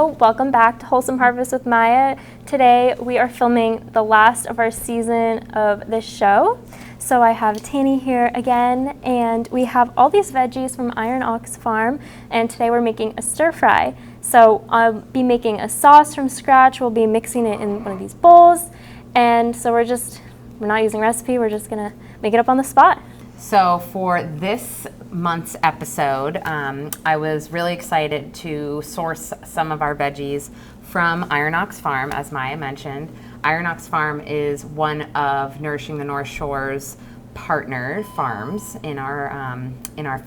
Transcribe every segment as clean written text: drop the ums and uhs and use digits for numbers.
So welcome back to Wholesome Harvest with Maya. Today we are filming the last of our season of this show. So I have Tany here again, and we have all these veggies from Iron Ox Farm, and today we're making a stir fry. So I'll be making a sauce from scratch. We'll be mixing it in one of these bowls, and so we're not using a recipe, we're just gonna make it up on the spot. So for this month's episode, I was really excited to source some of our veggies from Iron Ox Farm, as Maya mentioned. Iron Ox Farm is one of Nourishing the North Shore's partner farms in our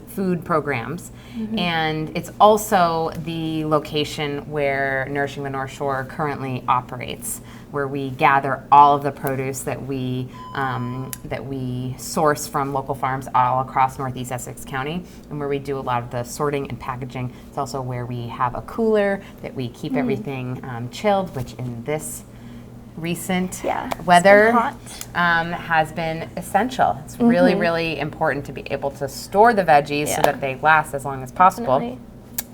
food programs, and it's also the location where Nourishing the North Shore currently operates, where we gather all of the produce that we source from local farms all across Northeast Essex County, and where we do a lot of the sorting and packaging. It's also where we have a cooler that we keep everything chilled, which in this recent weather has been essential. It's really, really important to be able to store the veggies so that they last as long as possible,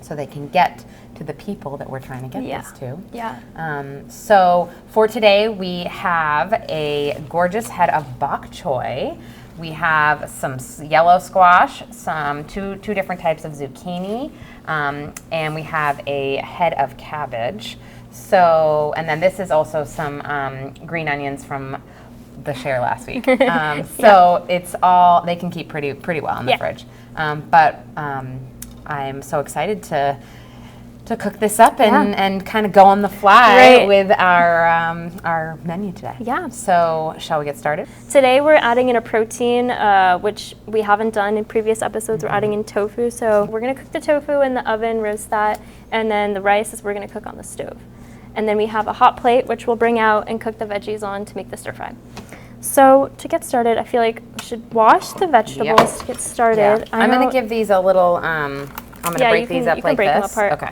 so they can get to the people that we're trying to get this to. So for today, we have a gorgeous head of bok choy. We have some yellow squash, some two different types of zucchini, and we have a head of cabbage. So, and then this is also some green onions from the share last week. So it's all, they can keep pretty well in the fridge. But I'm so excited to cook this up and kind of go on the fly with our menu today. So shall we get started? Today we're adding in a protein, which we haven't done in previous episodes. We're adding in tofu. So we're gonna cook the tofu in the oven, roast that, and then the rice is we're gonna cook on the stove. And then we have a hot plate, which we'll bring out and cook the veggies on to make the stir fry. So to get started, I feel like we should wash the vegetables to get started. I'm going to give these a little, I'm going to break these up like this. Them apart. Okay.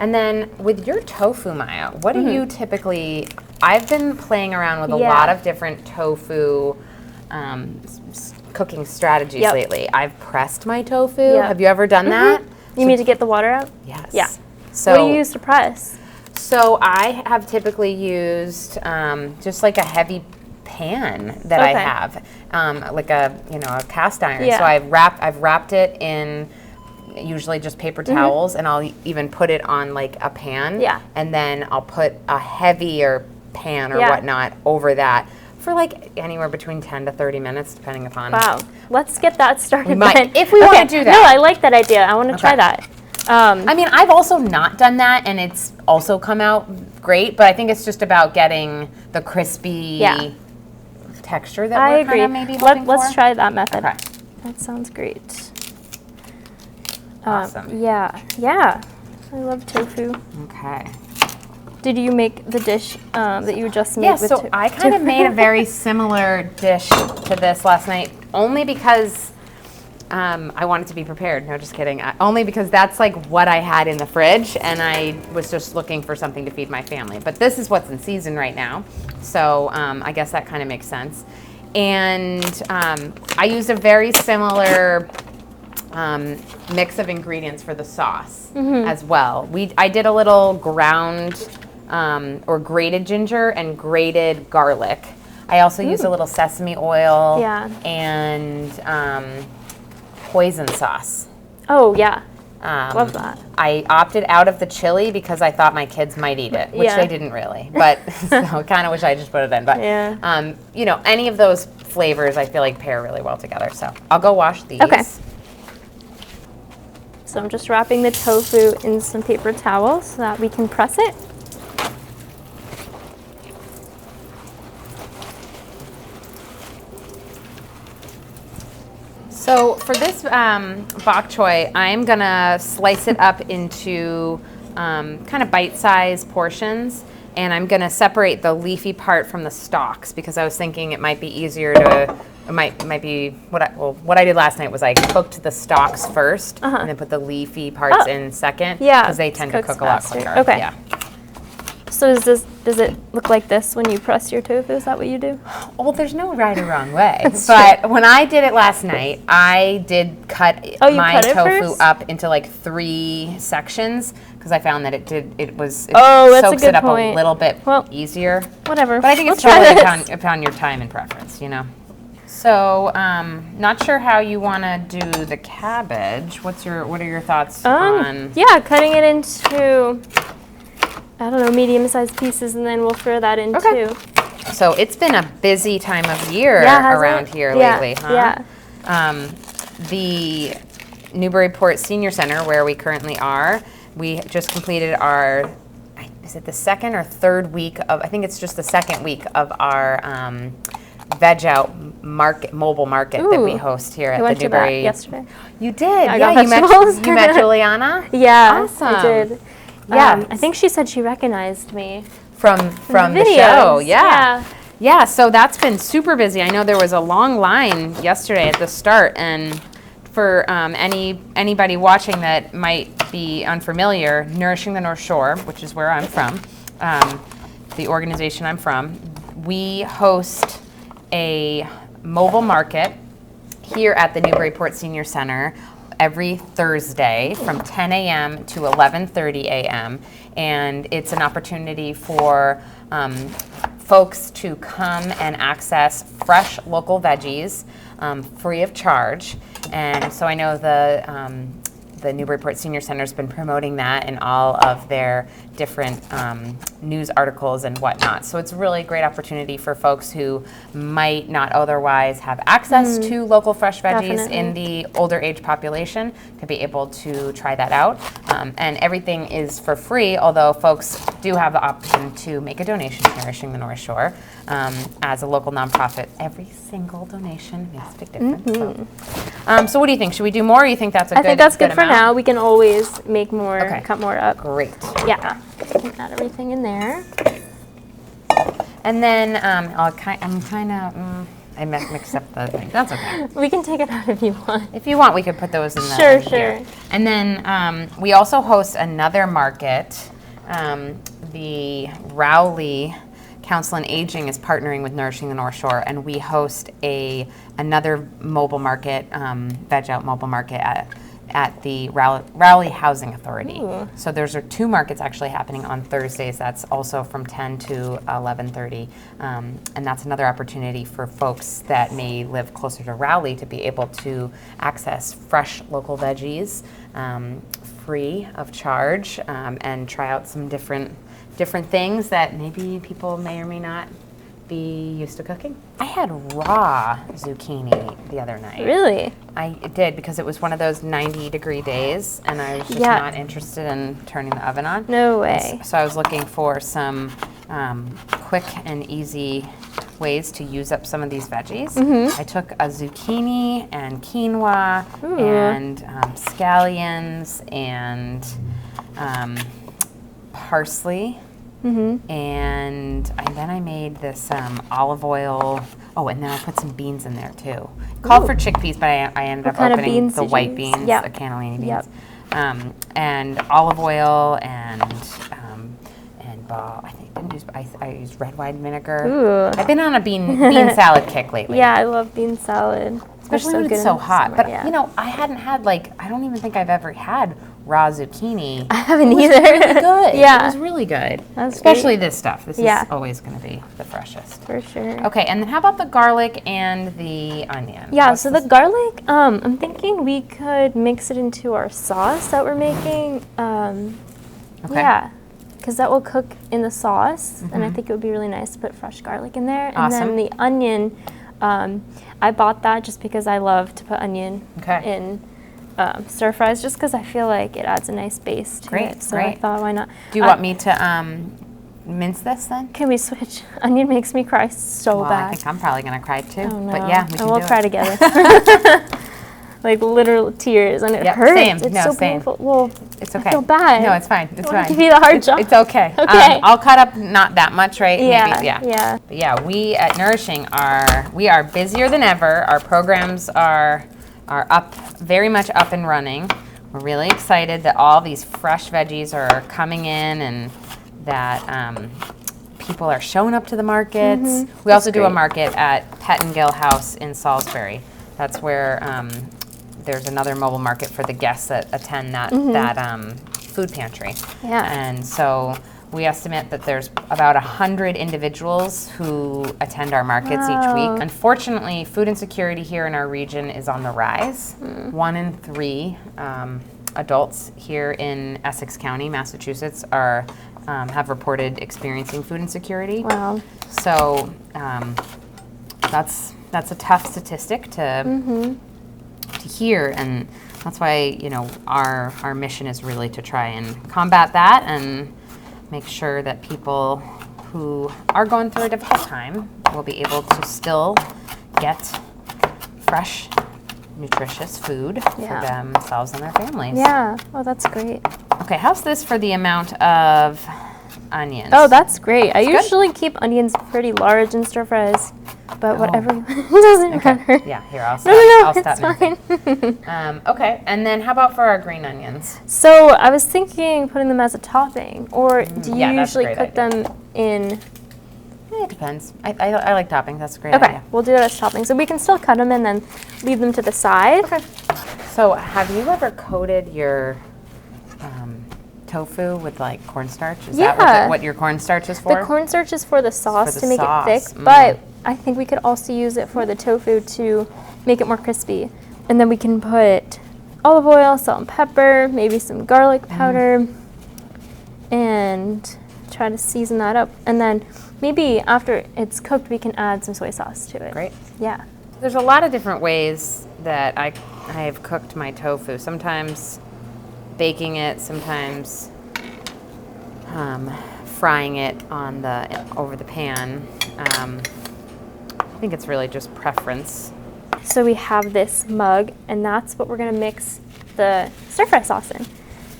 And then with your tofu, Maya, what do you typically, I've been playing around with a lot of different tofu cooking strategies lately. I've pressed my tofu. Have you ever done that? You mean to get the water out? Yes. Yeah. So, what do you use to press? So I have typically used just like a heavy pan that I have, like a a cast iron. So I've wrapped it in usually just paper towels, and I'll even put it on like a pan, and then I'll put a heavier pan or whatnot over that for like anywhere between 10 to 30 minutes, depending upon. Wow, let's get that started. If we want to do that. No, I like that idea. I want to try that. I mean, I've also not done that, and it's also come out great, but I think it's just about getting the crispy texture that we're kind of maybe hoping for. Let's try that method. Okay. That sounds great. Awesome. Yeah. I love tofu. Okay. Did you make the dish that you just made with so I kind of made a very similar dish to this last night, only because I wanted to be prepared. No, just kidding. Only because that's like what I had in the fridge, and I was just looking for something to feed my family. But this is what's in season right now, so I guess that kind of makes sense. And I used a very similar mix of ingredients for the sauce as well. I did a little ground or grated ginger and grated garlic. I also used a little sesame oil and hoisin sauce. Oh, yeah. Love that. I opted out of the chili because I thought my kids might eat it, which they didn't really. But so I kind of wish I just put it in. But any of those flavors I feel like pair really well together. So I'll go wash these. Okay. So I'm just wrapping the tofu in some paper towels so that we can press it. So for this bok choy, I'm gonna slice it up into kind of bite-sized portions, and I'm gonna separate the leafy part from the stalks because I was thinking it might be easier to. It might be what I did last night was I cooked the stalks first and then put the leafy parts in second because they tend to cook a lot quicker. Okay. Yeah. So does it look like this when you press your tofu? Is that what you do? Well, there's no right or wrong way. But when I did it last night, I did cut my tofu up into like 3 sections because I found that it soaks it up a little bit easier. Whatever. But I think it's totally upon your time and preference, you know. So, not sure how you want to do the cabbage. What are your thoughts on? Yeah, cutting it into, I don't know, medium-sized pieces, and then we'll throw that in too. So it's been a busy time of year around here lately, huh? Yeah. The Newburyport Senior Center, where we currently are, we just completed our, is it the second or third week of, I think it's just the second week of our veg out mobile market that we host here at the Newbury. I went to that yesterday. You did? Yeah, you met Juliana? Yeah, awesome. I did. Yeah, I think she said she recognized me from the show. Yeah, so that's been super busy. I know there was a long line yesterday at the start, and for anybody watching that might be unfamiliar, Nourishing the North Shore, which is where I'm from, the organization I'm from, we host a mobile market here at the Newburyport Senior Center every Thursday from 10 a.m. to 11:30 a.m. And it's an opportunity for folks to come and access fresh local veggies free of charge. And so I know the Newburyport Senior Center has been promoting that in all of their different news articles and whatnot. So it's a really great opportunity for folks who might not otherwise have access to local fresh veggies in the older age population to be able to try that out. And everything is for free, although folks do have the option to make a donation to Nourishing the North Shore. As a local nonprofit, every single donation makes a big difference. So what do you think? Should we do more, or you think that's a good amount? I think that's good for now. We can always make more, cut more up. Great. Yeah. Add everything in there. And then I mixed up the thing. That's okay. We can take it out if you want. If you want, we could put those in the Sure. And then we also host another market. The Rowley Council on Aging is partnering with Nourishing the North Shore, and we host another mobile market, veg out mobile market at the Rowley Housing Authority. Ooh. So there's 2 markets actually happening on Thursdays. That's also from 10 to 11:30, and that's another opportunity for folks that may live closer to Rowley to be able to access fresh local veggies free of charge, and try out some different things that maybe people may or may not be used to cooking. I had raw zucchini the other night. Really? I did, because it was one of those 90-degree days, and I was just not interested in turning the oven on. No way. So I was looking for some quick and easy ways to use up some of these veggies. I took a zucchini and quinoa and scallions and parsley. And then I made this olive oil. Oh, and then I put some beans in there too. Called for chickpeas, but I ended up opening the white beans, the cannellini beans. And olive oil and I used red wine vinegar. Ooh. I've been on a bean salad kick lately. Yeah, I love bean salad. Especially when it's so hot. But you know, I hadn't had I don't even think I've ever had raw zucchini. I haven't either. It was really good. Yeah. It was really good. That's especially great. This stuff. This is always going to be the freshest. For sure. Okay, and then how about the garlic and the onion? Yeah, so the garlic, I'm thinking we could mix it into our sauce that we're making. Okay. Yeah, because that will cook in the sauce, and I think it would be really nice to put fresh garlic in there. And then the onion, I bought that just because I love to put onion in stir fries, just because I feel like it adds a nice base to it. So I thought, why not? Do you want me to mince this then? Can we switch? Onion makes me cry so bad. I think I'm probably going to cry too. Oh, no. But yeah, we can we'll cry together. Like literal tears, and it hurts. Same. It's so painful. Well, it's okay. I feel bad. No, it's fine. It's fine. Give you the hard job. It's okay. Okay. I'll cut up not that much, right? Yeah. Maybe, Yeah. But yeah, we at Nourishing we are busier than ever. Our programs are up, very much up and running. We're really excited that all these fresh veggies are coming in, and that people are showing up to the markets. Mm-hmm. We also do a market at Pettingill House in Salisbury. That's where there's another mobile market for the guests that attend that food pantry. Yeah. And so we estimate that there's about 100 individuals who attend our markets each week. Unfortunately, food insecurity here in our region is on the rise. 1 in 3 adults here in Essex County, Massachusetts, have reported experiencing food insecurity. Wow. So that's a tough statistic to hear, and that's why our mission is really to try and combat that and make sure that people who are going through a difficult time will be able to still get fresh, nutritious food for themselves and their families. Yeah. Oh, that's great. Okay, how's this for the amount of onions? Oh, that's great. I usually keep onions pretty large in stir fries, but whatever. It doesn't matter. Yeah, here, I'll stop. No, I'll stop it's fine. Okay, and then how about for our green onions? So I was thinking putting them as a topping, or do you Yeah, that's a usually great cook them in? It depends. I like topping. That's a great Okay, idea. we'll do it as topping. So we can still cut them and then leave them to the side. Okay. So have you ever coated your tofu with like cornstarch? Is that what your cornstarch is for? The cornstarch is for the sauce the to make sauce. it thick, but I think we could also use it for the tofu to make it more crispy. And then we can put olive oil, salt and pepper, maybe some garlic powder, and try to season that up. And then maybe after it's cooked, we can add some soy sauce to it. Great. Yeah. There's a lot of different ways that I have cooked my tofu. Sometimes baking it, sometimes frying it over the pan. I think it's really just preference. So we have this mug, and that's what we're gonna mix the stir fry sauce in.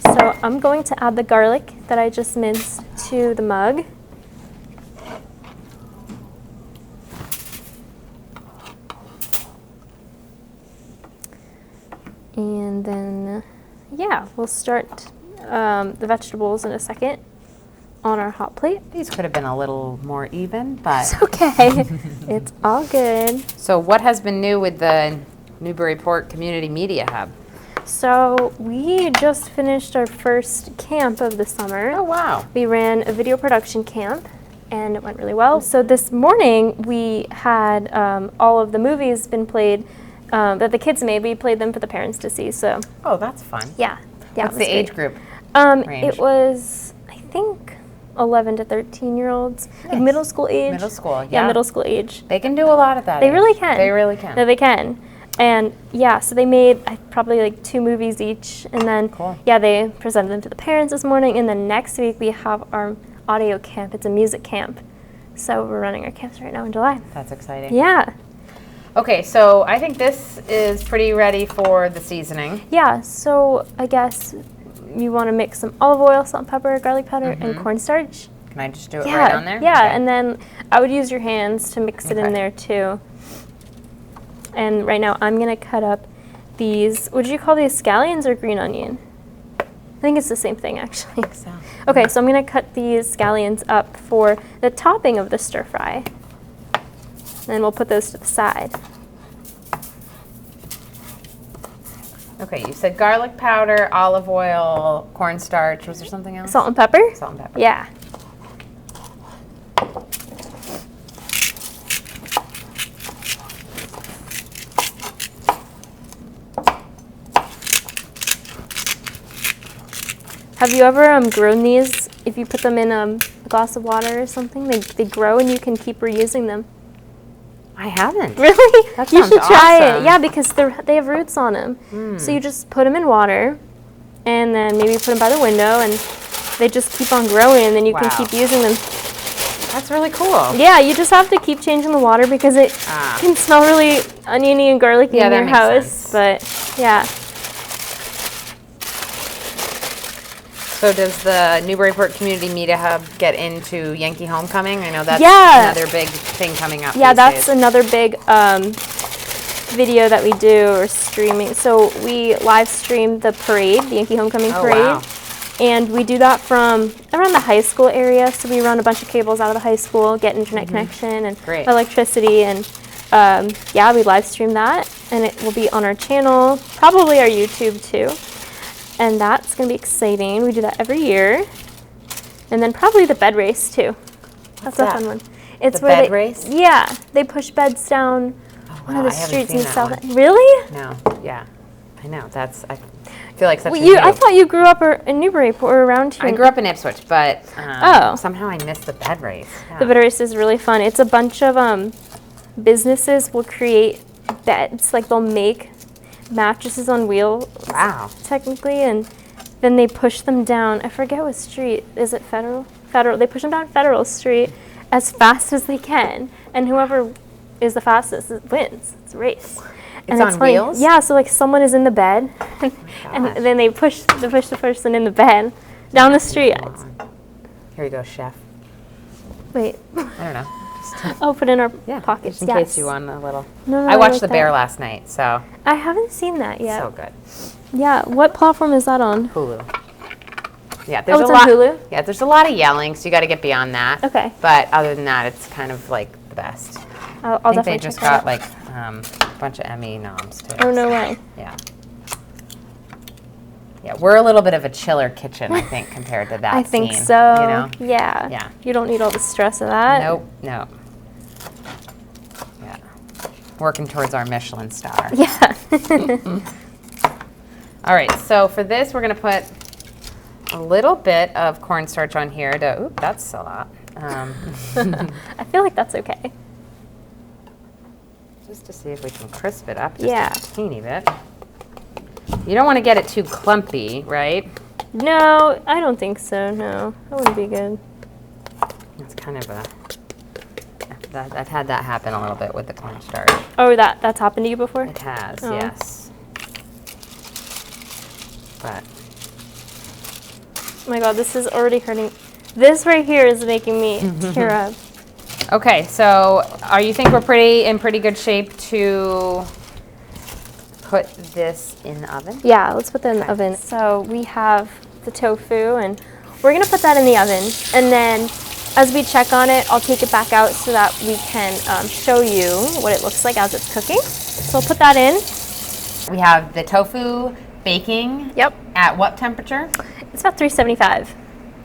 So I'm going to add the garlic that I just minced to the mug. And then, we'll start the vegetables in a second on our hot plate. These could have been a little more even, but It's okay. It's all good. So what has been new with the Newburyport Community Media Hub? So we just finished our first camp of the summer. Oh, wow. We ran a video production camp, and it went really well. So this morning we had all of the movies been played that the kids made. We played them for the parents to see. So Oh, that's fun. yeah. What's the age group? range? It was, I think, 11 to 13-year-olds, like Nice. middle school age. Middle school, Yeah, yeah. middle school age. They can do a lot at that They age. really can. They really can. No, they can. And yeah, so they made probably like 2 movies each, and then Cool. yeah, they presented them to the parents this morning, and then next week we have our audio camp. It's a music camp. So we're running our camps right now in July. That's exciting. Yeah. Okay, so I think this is pretty ready for the seasoning. Yeah, so I guess you want to mix some olive oil, salt and pepper, garlic powder, and cornstarch. Can I just do it Yeah, right on there? yeah, Okay. and then I would use your hands to mix it in Okay. there too. And right now I'm gonna cut up these, would you call these scallions or green onion? I think it's the same thing actually. So, Okay, so I'm gonna cut these scallions up for the topping of the stir fry. And then we'll put those to the side. okay, you said garlic powder, olive oil, cornstarch. Was there something else? Salt and pepper? Salt and pepper. Yeah. Have you ever grown these? If you put them in a glass of water or something, they grow and you can keep reusing them. I haven't. Really? That You sounds should try awesome. it. Yeah, because they have roots on them. So you just put them in water, and then maybe put them by the window, and they just keep on growing, and then you can Wow. keep using them. That's really cool. Yeah, you just have to keep changing the water because it can smell really oniony and garlicky Yeah, in that your makes house. sense. But yeah. So does the Newburyport Community Media Hub get into Yankee Homecoming? I know that's Yeah. another big thing coming up. Yeah, these that's days. another big video that we do, or streaming. So we live streamed the parade, the Yankee Homecoming Oh, parade. wow. And we do that from around the high school area. So we run a bunch of cables out of the high school, get internet connection and Great. electricity. And yeah, we live stream that. And it will be on our channel, probably our YouTube too. And that's going to be exciting. We do that every year. And then probably the bed race too. That's a fun one. It's the where bed race? Yeah, they push beds down one of the I haven't streets seen in that South. one. Really? No, yeah. I know, I feel like such a I noob. thought you grew up in Newburyport or around here. I grew up in Ipswich, but somehow I missed the bed race. Yeah. The bed race is really fun. It's a bunch of businesses will create beds, like they'll make mattresses on wheels. Wow. Technically, and then they push them down. I forget what street. Is it Federal? Federal. They push them down Federal Street as fast as they can, and whoever is the fastest wins. It's a race. It's on wheels? Yeah, so like someone is in the bed, and then they push the person in the bed down the street. Here you go, chef. Wait. I don't know. I'll put it in our pockets. Just in case you want a little. No, I watched like The Bear that. last night, so. I haven't seen that yet. So good. Yeah, what platform is that on? Hulu. Yeah, there's it's a on lot. Hulu? Yeah, there's a lot of yelling, so you got to get beyond that. Okay. But other than that, it's kind of like the best. I'll I think definitely they just check that got out. like a bunch of Emmy noms too. Oh, no way. Yeah. Yeah, we're a little bit of a chiller kitchen, I think, compared to that. I think scene, so. You know? Yeah. Yeah. You don't need all the stress of that. Nope. No. Yeah. Working towards our Michelin star. Yeah. All right. So for this, we're gonna put a little bit of cornstarch on here. Oop, that's a lot. I feel like that's okay. Just to see if we can crisp it up just Yeah. a teeny bit. You don't want to get it too clumpy, right? No, I don't think so. No, that wouldn't be good. It's kind of I've had that happen a little bit with the cornstarch. Oh, that's happened to you before? It has, Oh. yes. But Oh my God, this is already hurting. This right here is making me tear up. okay, so you think we're in pretty good shape to put this in the oven? Yeah, let's put that in the oven. So we have the tofu, and we're gonna put that in the oven. And then as we check on it, I'll take it back out so that we can show you what it looks like as it's cooking. So I'll put that in. We have the tofu baking. Yep. At what temperature? It's about 375.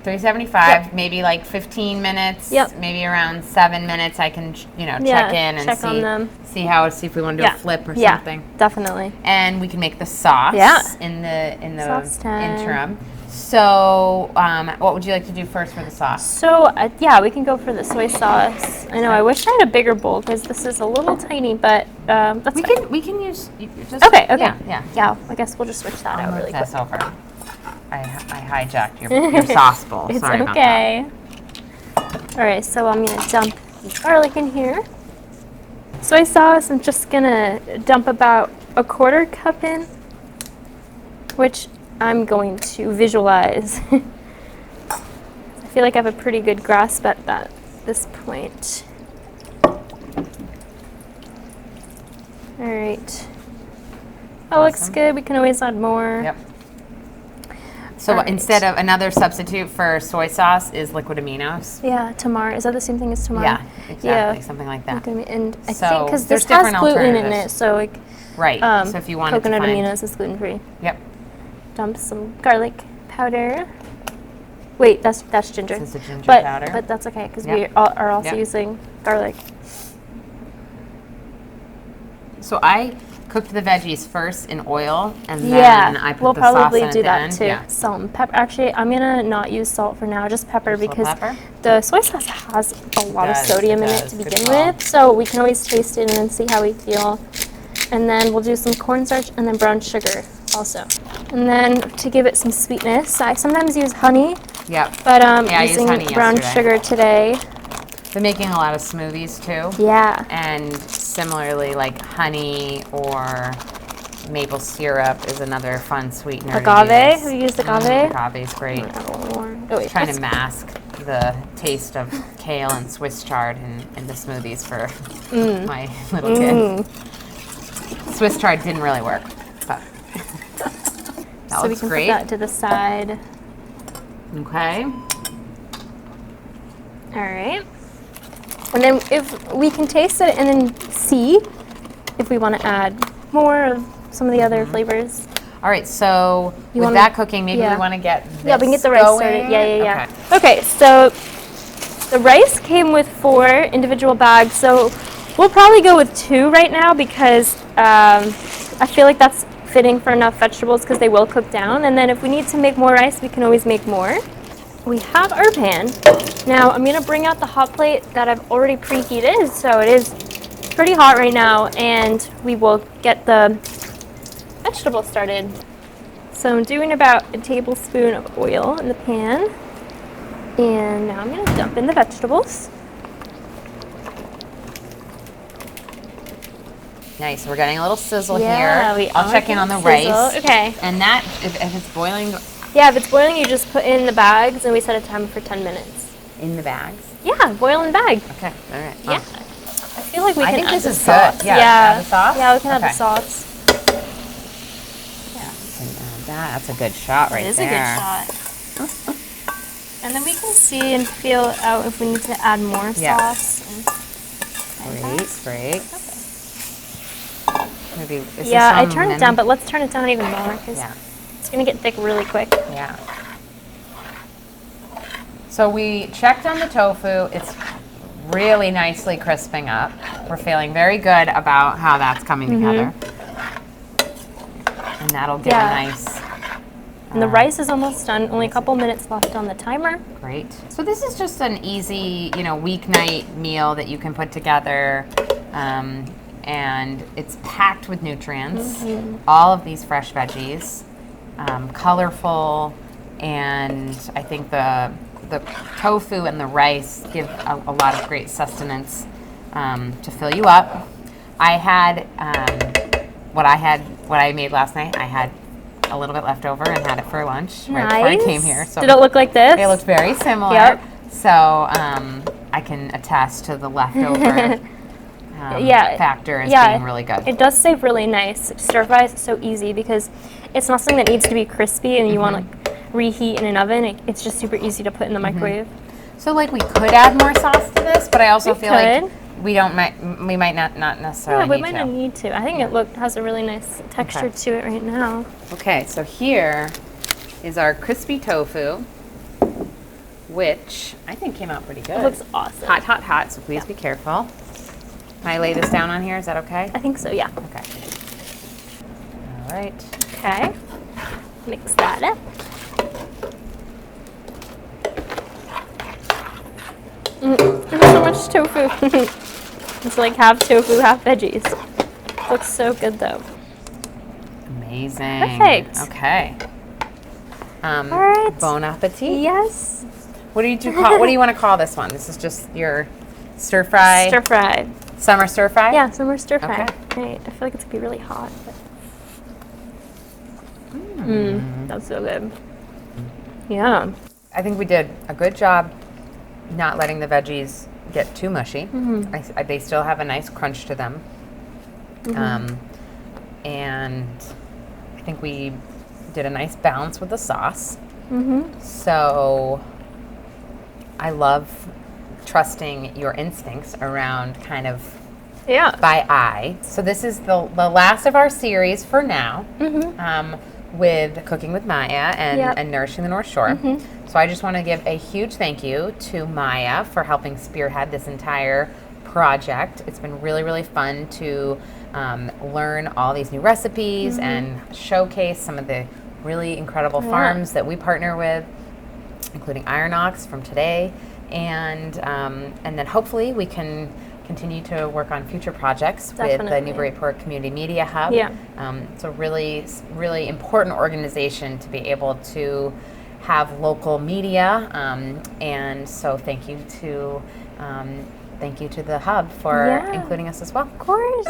375, Yep. maybe like 15 minutes. Yep. Maybe around 7 minutes. I can, check in and check on them. see if we want to do a flip or something. Yeah, definitely. And we can make the sauce. Yeah. In the Sauce time. interim. So, what would you like to do first for the sauce? So yeah, we can go for the soy sauce. I know. I wish I had a bigger bowl because this is a little tiny, but that's fine. We can use. Just, Okay. Yeah. Yeah. I guess we'll just switch that out really quick. This over. I hijacked your sauce bowl. It's Sorry about okay. All right, so I'm gonna dump the garlic in here. Soy sauce, I'm just gonna dump about a 1/4 cup in, which I'm going to visualize. I feel like I have a pretty good grasp at this point. All right. That looks Awesome. good. We can always add more. Yep. So All right. instead of another substitute for soy sauce is liquid aminos. Yeah, tamar. Is that the same thing as tamar? Yeah, exactly, something like that. And I So think because there's this has different gluten in it, alternatives. so like Right. So if you wanted coconut to find, aminos is gluten free. Yep. Dump some garlic powder. Wait, that's ginger. This is the ginger but, powder. But that's okay because Yep. we are also Yep. using garlic. So I cooked the veggies first in oil, and then I put we'll the sauce probably in at do the that end. too. Yeah. Salt and pepper. Actually, I'm gonna not use salt for now, just pepper Just a little because pepper? the soy sauce has a lot of does, sodium it in it does. to Good begin call. with, so we can always taste it and then see how we feel. And then we'll do some cornstarch and then brown sugar also. And then to give it some sweetness, I sometimes use honey, Yep. but I used using honey brown yesterday. sugar today. Been making a lot of smoothies too. Yeah. And similarly, like honey or maple syrup is another fun sweetener. to Agave? use. Have you used agave? Agave is great. Add a little more. Oh, wait, Trying to that's- mask the taste of kale and Swiss chard in the smoothies for my little kid. Swiss chard didn't really work, but that So we looks can great. put that to the side. Okay. All right. And then if we can taste it and then see if we want to add more of some of the other flavors. All right, so You with wanna- that cooking, maybe yeah. we want to get this Yeah, we can get the rice going. started. Yeah. Okay. Okay, so the rice came with 4 individual bags, so we'll probably go with 2 right now because I feel like that's fitting for enough vegetables because they will cook down. And then if we need to make more rice, we can always make more. We have our pan. Now I'm gonna bring out the hot plate that I've already preheated, so it is pretty hot right now, and we will get the vegetables started. So I'm doing about a tablespoon of oil in the pan, and now I'm gonna dump in the vegetables. Nice. We're getting a little sizzle Yeah, here. we I'll are check in on the getting sizzle. rice. Okay. And that, if it's boiling Yeah, if it's boiling, you just put in the bags, and we set a timer for 10 minutes. in the bags. Yeah, boil in bag. Okay. All right. Yeah. I feel like we I can think add this the is good. sauce. Yeah, Yeah. add the sauce? Yeah, we can add Okay. the sauce. Yeah. We can add that. That's a good shot right there. It is a good shot. And then we can see and feel out if we need to add more Yeah. sauce. Great. Maybe, is Yeah, this I on turned it menu? down, but let's turn it down even more because Yeah. it's going to get thick really quick. Yeah. So we checked on the tofu. It's really nicely crisping up. We're feeling very good about how that's coming together. And that'll give Yeah. a nice... And the rice is almost done. Only a couple minutes left on the timer. Great. So this is just an easy, weeknight meal that you can put together. And it's packed with nutrients. All of these fresh veggies, colorful, and I think the tofu and the rice give a lot of great sustenance to fill you up. I had what I made last night. I had a little bit left over and had it for lunch right before I came here. So did it look like this? it looked very similar. Yep. So I can attest to the leftover factor as being really good. It does save really nice. Stir fry is so easy because it's not something that needs to be crispy and you want to reheat in an oven. It's just super easy to put in the microwave. So like we could add more sauce to this, but I also feel like could. we might not necessarily Yeah, we need might to. not need to. I think it has a really nice texture to it right now. Okay, so here is our crispy tofu, which I think came out pretty good. It looks awesome. Hot, so please be careful. Can I lay this down on here? Is that okay? I think so, yeah. Okay. All right. Okay. Mix that up. There's so much tofu. It's like half tofu, half veggies. Looks so good though. Amazing. Perfect. Okay. All right. Bon appetit. Yes. What do you want to call this one? This is just your stir fry. Stir fry. Summer stir fry? Yeah, some more stir fry. Okay. Right. I feel like it's gonna be really hot. That's so good. Yeah. I think we did a good job not letting the veggies get too mushy. They still have a nice crunch to them. And I think we did a nice balance with the sauce. So I love trusting your instincts around kind of by eye. So this is the last of our series for now with Cooking with Maya and Nourishing the North Shore. So I just want to give a huge thank you to Maya for helping spearhead this entire project. It's been really, really fun to learn all these new recipes and showcase some of the really incredible farms that we partner with, including Iron Ox from today. And then hopefully we can continue to work on future projects with the Newburyport Community Media Hub. It's a really, really important organization to be able to have local media, and so thank you to the Hub for including us as well. Of course.